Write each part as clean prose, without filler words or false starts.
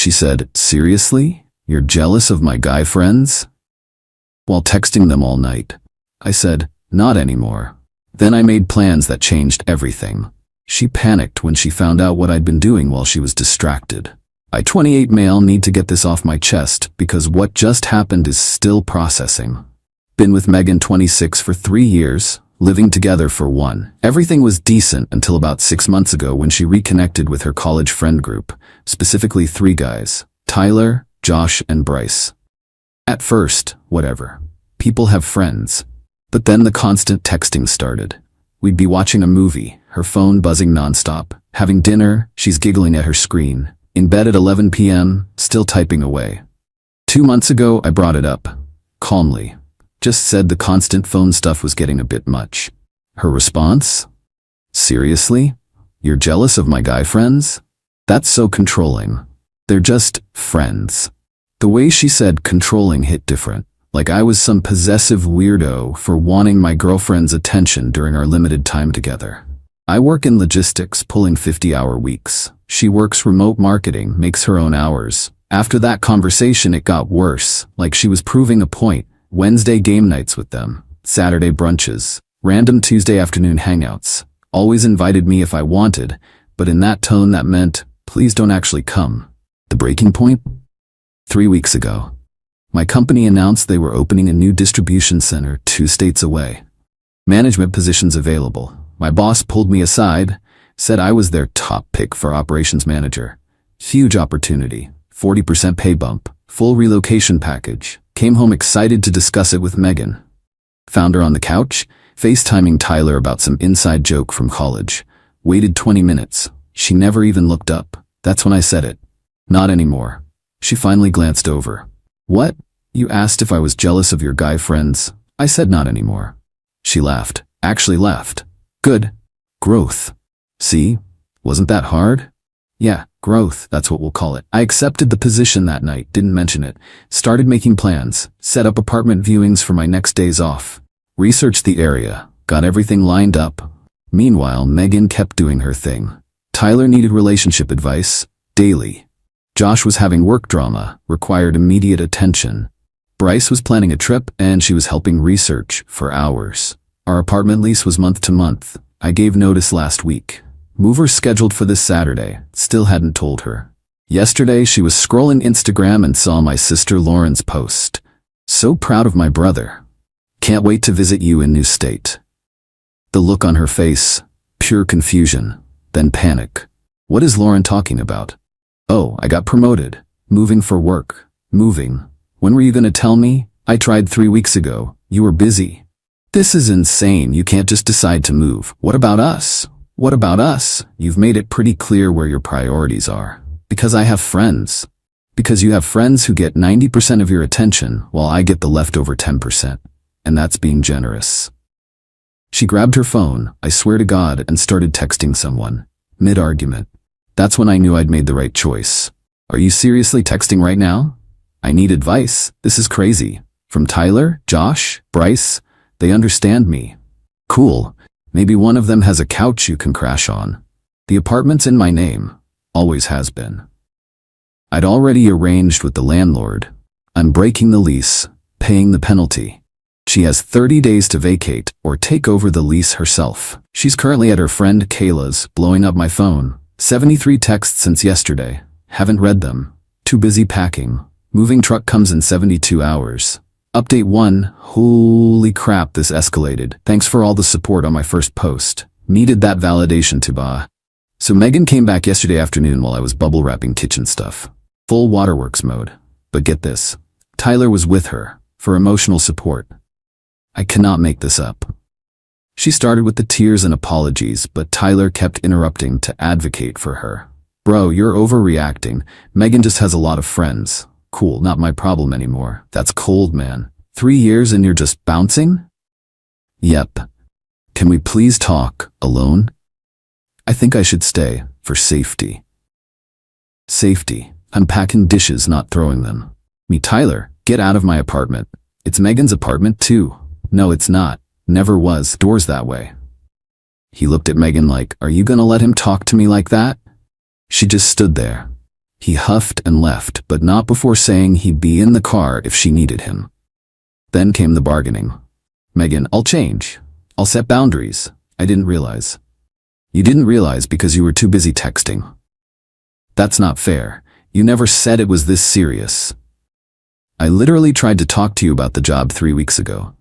She said, "Seriously? You're jealous of my guy friends?" While texting them all night. I said, "Not anymore." Then I made plans that changed everything. She panicked when she found out what I'd been doing while she was distracted. I, 28 male, need to get this off my chest because what just happened is still processing. Been with Megan, 26, for 3 years, living together for 1. Everything was decent until about 6 months ago when she reconnected with her college friend group, specifically 3 guys, Tyler, Josh, and Bryce. At first, whatever. People have friends. But then the constant texting started. We'd be watching a movie, her phone buzzing nonstop, having dinner, she's giggling at her screen, in bed at 11 p.m., still typing away. 2 months ago, I brought it up. Calmly. Just said the constant phone stuff was getting a bit much. Her response? "Seriously? You're jealous of my guy friends? That's so controlling. They're just friends." The way she said controlling hit different, like I was some possessive weirdo for wanting my girlfriend's attention during our limited time together. I work in logistics, pulling 50-hour weeks. She works remote marketing, makes her own hours. After that conversation, it got worse, like she was proving a point. Wednesday game nights with them, Saturday brunches, random Tuesday afternoon hangouts. Always invited me if I wanted, but in that tone that meant, please don't actually come. The breaking point? 3 weeks ago. My company announced they were opening a new distribution center 2 states away. Management positions available. My boss pulled me aside, said I was their top pick for operations manager. Huge opportunity, 40% pay bump, full relocation package. Came home excited to discuss it with Megan. Found her on the couch, FaceTiming Tyler about some inside joke from college. Waited 20 minutes. She never even looked up. That's when I said it. "Not anymore." She finally glanced over. "What? You asked if I was jealous of your guy friends?" I said not anymore. She laughed. Actually left. Good. Growth. See? Wasn't that hard? Yeah, growth, that's what we'll call it. I accepted the position that night, didn't mention it. Started making plans, set up apartment viewings for my next days off. Researched the area, got everything lined up. Meanwhile, Megan kept doing her thing. Tyler needed relationship advice, daily. Josh was having work drama, required immediate attention. Bryce was planning a trip, and she was helping research for hours. Our apartment lease was month to month. I gave notice last week. Mover scheduled for this Saturday, still hadn't told her. Yesterday, she was scrolling Instagram and saw my sister Lauren's post. "So proud of my brother. Can't wait to visit you in new state." The look on her face, pure confusion, then panic. What is Lauren talking about? "Oh, I got promoted. Moving for work. Moving. When were you gonna tell me? I tried 3 weeks ago. You were busy." "This is insane. You can't just decide to move. What about us? What about us? You've made it pretty clear where your priorities are." "Because I have friends." "Because you have friends who get 90% of your attention while I get the leftover 10%. And that's being generous." She grabbed her phone, I swear to God, and started texting someone. Mid-argument. That's when I knew I'd made the right choice. "Are you seriously texting right now? I need advice. This is crazy." From Tyler, Josh, Bryce. They understand me. Cool. Maybe one of them has a couch you can crash on. The apartment's in my name. Always has been. I'd already arranged with the landlord. I'm breaking the lease, paying the penalty. She has 30 days to vacate or take over the lease herself. She's currently at her friend Kayla's, blowing up my phone. 73 texts since yesterday. Haven't read them. Too busy packing. Moving truck comes in 72 hours. Update 1. Holy crap, this escalated. Thanks for all the support on my first post. Needed that validation to bah. So Megan came back yesterday afternoon while I was bubble wrapping kitchen stuff. Full waterworks mode. But get this. Tyler was with her, for emotional support. I cannot make this up. She started with the tears and apologies, but Tyler kept interrupting to advocate for her. "Bro, you're overreacting. Megan just has a lot of friends. Cool, not my problem anymore. That's cold, man. 3 years and you're just bouncing?" "Yep. Can we please talk, alone?" "I think I should stay, for safety." Safety. I'm packing dishes, not throwing them. Me, "Tyler, get out of my apartment. It's Megan's apartment too." "No, it's not. Never was. Doors that way." He looked at Megan like, "Are you gonna let him talk to me like that?" She just stood there. He huffed and left, but not before saying he'd be in the car if she needed him. Then came the bargaining. Megan, I'll change. I'll set boundaries. I didn't realize. You didn't realize because you were too busy texting. That's not fair. You never said it was this serious. I literally tried to talk to you about the job 3 weeks ago.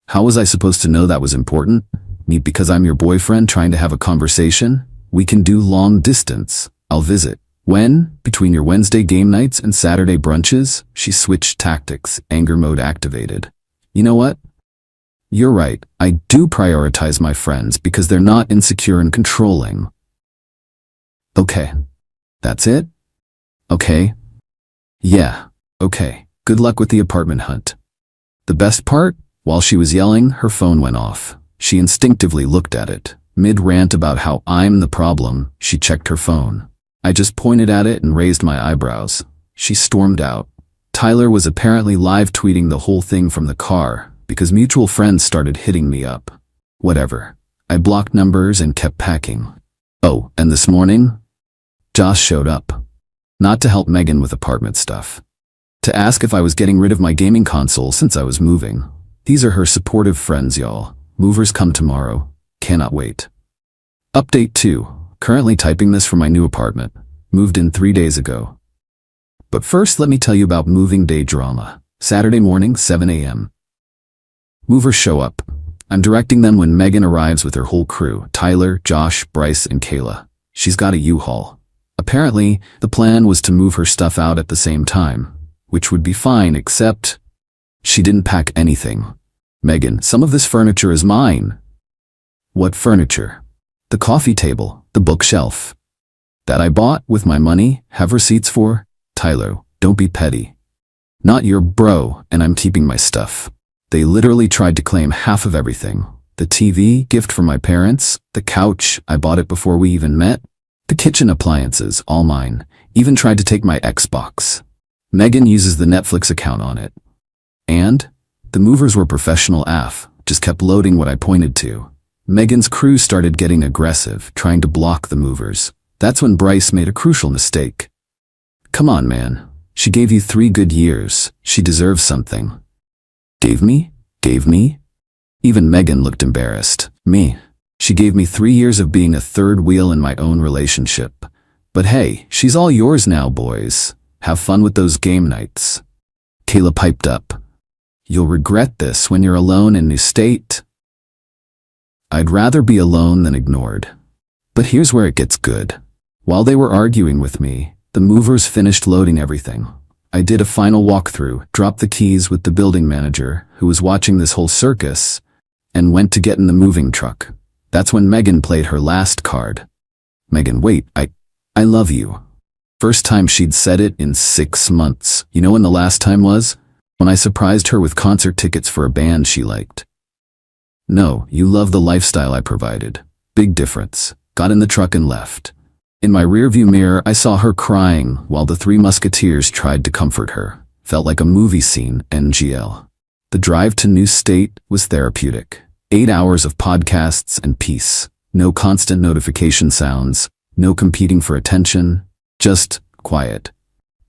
How was I supposed to know that was important? Me because I'm your boyfriend trying to have a conversation? We can do long distance. I'll visit. When, between your Wednesday game nights and Saturday brunches, she switched tactics, anger mode activated. You know what? You're right, I do prioritize my friends because they're not insecure and controlling. Okay. That's it? Okay. Yeah, okay. Good luck with the apartment hunt. The best part? While she was yelling, her phone went off. She instinctively looked at it. Mid-rant about how I'm the problem, she checked her phone. I just pointed at it and raised my eyebrows. She stormed out. Tyler was apparently live tweeting the whole thing from the car because mutual friends started hitting me up. Whatever. I blocked numbers and kept packing. Oh, and this morning, Josh showed up. Not to help Megan with apartment stuff. To ask if I was getting rid of my gaming console since I was moving. These are her supportive friends, y'all. Movers come tomorrow. Cannot wait. Update 2. Currently typing this for my new apartment. Moved in 3 days ago. But first let me tell you about moving day drama. Saturday morning, 7 a.m. Movers show up. I'm directing them when Megan arrives with her whole crew. Tyler, Josh, Bryce, and Kayla. She's got a U-Haul. Apparently, the plan was to move her stuff out at the same time, which would be fine except she didn't pack anything. Megan, some of this furniture is mine. What furniture? The coffee table, the bookshelf. That I bought with my money, have receipts for? Tyler, don't be petty. Not your bro, and I'm keeping my stuff. They literally tried to claim half of everything. The TV, gift from my parents, the couch, I bought it before we even met. The kitchen appliances, all mine. Even tried to take my Xbox. Megan uses the Netflix account on it. And? The movers were professional AF, just kept loading what I pointed to. Megan's crew started getting aggressive, trying to block the movers. That's when Bryce made a crucial mistake. Come on, man. She gave you 3 good years. She deserves something. Gave me? Gave me? Even Megan looked embarrassed. Me. She gave me 3 years of being a third wheel in my own relationship. But hey, she's all yours now, boys. Have fun with those game nights. Kayla piped up. You'll regret this when you're alone in new state. I'd rather be alone than ignored. But here's where it gets good. While they were arguing with me, the movers finished loading everything. I did a final walkthrough, dropped the keys with the building manager, who was watching this whole circus, and went to get in the moving truck. That's when Megan played her last card. Megan, wait, I love you. First time she'd said it in 6 months. You know when the last time was? When I surprised her with concert tickets for a band she liked. No, you love the lifestyle I provided. Big difference. Got in the truck and left. In my rearview mirror, I saw her crying while the 3 musketeers tried to comfort her. Felt like a movie scene, NGL. The drive to New State was therapeutic. 8 hours of podcasts and peace. No constant notification sounds. No competing for attention. Just quiet.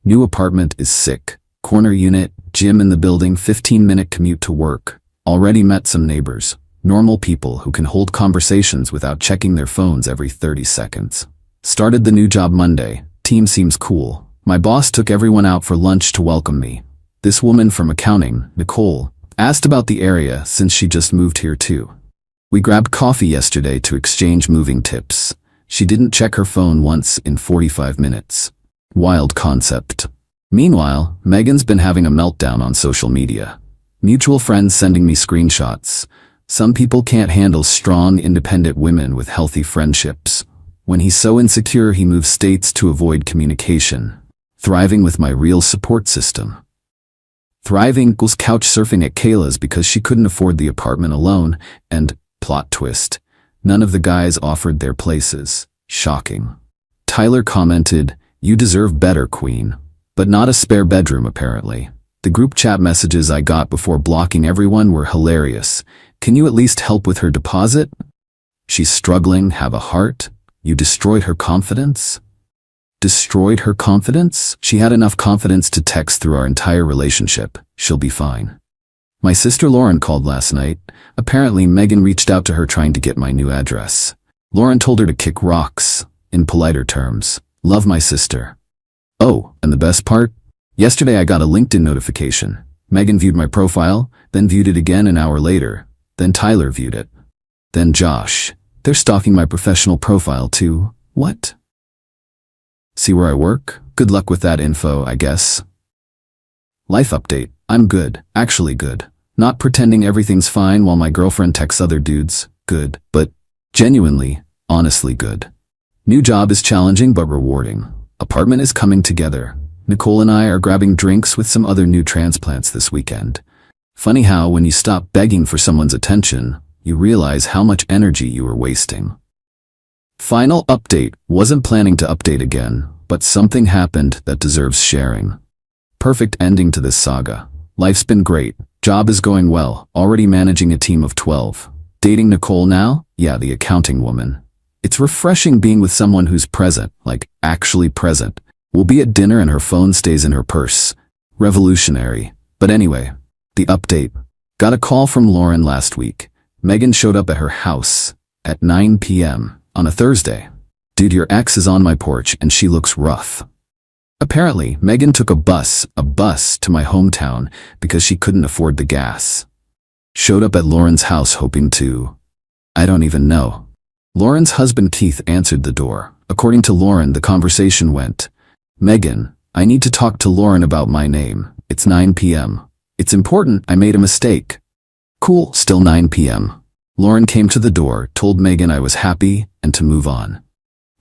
New apartment is sick. Corner unit, gym in the building, 15-minute commute to work. Already met some neighbors. Normal people who can hold conversations without checking their phones every 30 seconds. Started the new job Monday. Team seems cool. My boss took everyone out for lunch to welcome me. This woman from accounting, Nicole, asked about the area since she just moved here too. We grabbed coffee yesterday to exchange moving tips. She didn't check her phone once in 45 minutes. Wild concept. Meanwhile, Megan's been having a meltdown on social media. Mutual friends sending me screenshots. Some people can't handle strong, independent women with healthy friendships. When he's so insecure, he moves states to avoid communication. Thriving with my real support system. Thriving equals couch surfing at Kayla's because she couldn't afford the apartment alone, and, plot twist, none of the guys offered their places. Shocking. Tyler commented, "You deserve better, queen." But not a spare bedroom apparently. The group chat messages I got before blocking everyone were hilarious. Can you at least help with her deposit? She's struggling, have a heart? You destroyed her confidence? Destroyed her confidence? She had enough confidence to text through our entire relationship. She'll be fine. My sister Lauren called last night. Apparently Megan reached out to her trying to get my new address. Lauren told her to kick rocks, in politer terms. Love, my sister. Oh, and the best part? Yesterday I got a LinkedIn notification. Megan viewed my profile, then viewed it again an hour later. Then Tyler viewed it. Then Josh. They're stalking my professional profile too. What? See where I work? Good luck with that info, I guess. Life update. I'm good, actually good. Not pretending everything's fine while my girlfriend texts other dudes. Good, but genuinely, honestly good. New job is challenging but rewarding. Apartment is coming together. Nicole and I are grabbing drinks with some other new transplants this weekend. Funny how when you stop begging for someone's attention, you realize how much energy you were wasting. Final update. Wasn't planning to update again, but something happened that deserves sharing. Perfect ending to this saga. Life's been great. Job is going well. Already managing a team of 12. Dating Nicole now? Yeah, the accounting woman. It's refreshing being with someone who's present, like actually present. We'll be at dinner and her phone stays in her purse. Revolutionary. But anyway, the update. Got a call from Lauren last week. Megan showed up at her house at 9 p.m. on a Thursday. Dude, your ex is on my porch and she looks rough. Apparently, Megan took a bus to my hometown because she couldn't afford the gas. Showed up at Lauren's house hoping to... I don't even know. Lauren's husband Keith answered the door. According to Lauren, the conversation went, Megan, I need to talk to Lauren about my name. It's 9 p.m. It's important, I made a mistake. Cool, still 9 p.m. Lauren came to the door, told Megan I was happy and to move on.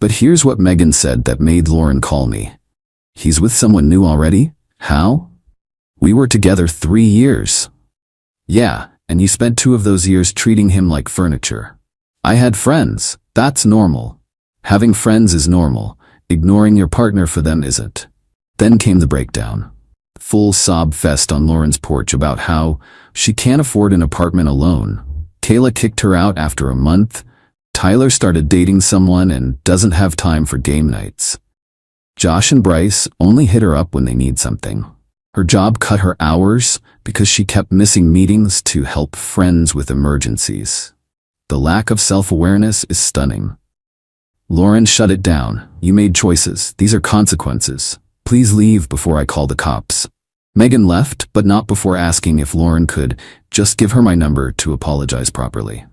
But here's what Megan said that made Lauren call me. He's with someone new already? How? We were together 3 years. Yeah, and you spent 2 of those years treating him like furniture. I had friends. That's normal. Having friends is normal. Ignoring your partner for them isn't. Then came the breakdown. Full sob fest on Lauren's porch about how she can't afford an apartment alone. Kayla kicked her out after a month. Tyler started dating someone and doesn't have time for game nights. Josh and Bryce only hit her up when they need something. Her job cut her hours because she kept missing meetings to help friends with emergencies. The lack of self-awareness is stunning. Lauren, shut it down. You made choices. These are consequences. Please leave before I call the cops. Megan left, but not before asking if Lauren could just give her my number to apologize properly.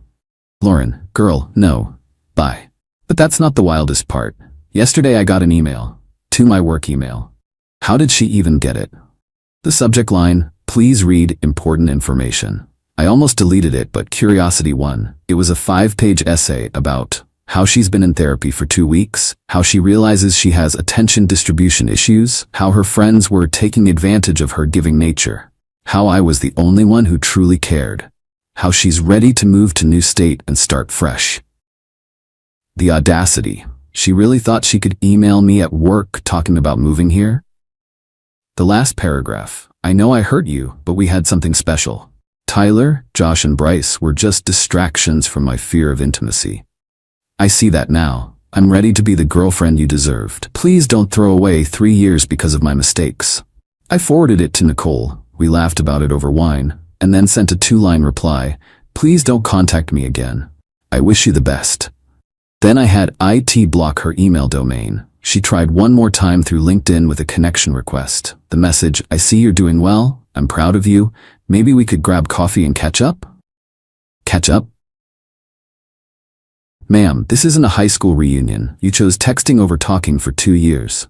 Lauren, girl, no. Bye. But that's not the wildest part. Yesterday I got an email. To my work email. How did she even get it? The subject line, please read important information. I almost deleted it, but curiosity won. It was a 5-page essay about how she's been in therapy for 2 weeks, how she realizes she has attention distribution issues, how her friends were taking advantage of her giving nature, how I was the only one who truly cared, how she's ready to move to new state and start fresh. The audacity. She really thought she could email me at work talking about moving here? The last paragraph. I know I hurt you, but we had something special. Tyler, Josh, and Bryce were just distractions from my fear of intimacy. I see that now. I'm ready to be the girlfriend you deserved. Please don't throw away 3 years because of my mistakes. I forwarded it to Nicole. We laughed about it over wine, and then sent a 2-line reply. Please don't contact me again. I wish you the best. Then I had IT block her email domain. She tried one more time through LinkedIn with a connection request. The message, I see you're doing well. I'm proud of you. Maybe we could grab coffee and catch up? Catch up? Ma'am, this isn't a high school reunion. You chose texting over talking for 2 years.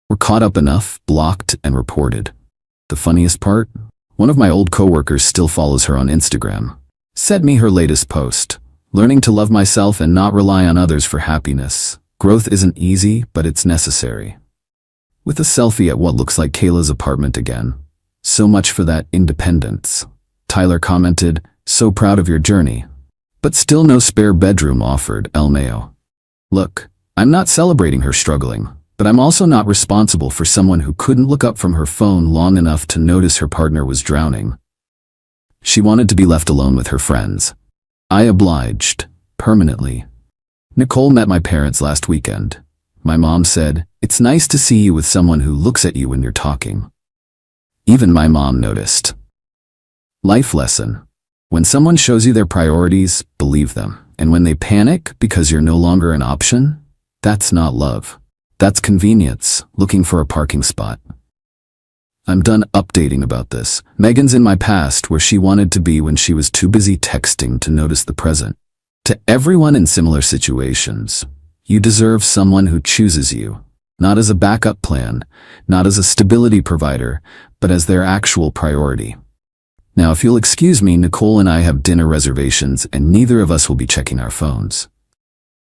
We're caught up enough, blocked, and reported. The funniest part? One of my old coworkers still follows her on Instagram. Sent me her latest post. Learning to love myself and not rely on others for happiness. Growth isn't easy, but it's necessary. With a selfie at what looks like Kayla's apartment again. So much for that independence. Tyler commented, so proud of your journey. But still no spare bedroom offered, LMAO. Look, I'm not celebrating her struggling, but I'm also not responsible for someone who couldn't look up from her phone long enough to notice her partner was drowning. She wanted to be left alone with her friends. I obliged, permanently. Nicole met my parents last weekend. My mom said, "It's nice to see you with someone who looks at you when you're talking." Even my mom noticed. Life lesson. When someone shows you their priorities, believe them. And when they panic because you're no longer an option, that's not love. That's convenience, looking for a parking spot. I'm done updating about this. Megan's in my past where she wanted to be when she was too busy texting to notice the present. To everyone in similar situations, you deserve someone who chooses you, not as a backup plan, not as a stability provider, but as their actual priority. Now, if you'll excuse me, Nicole and I have dinner reservations and neither of us will be checking our phones.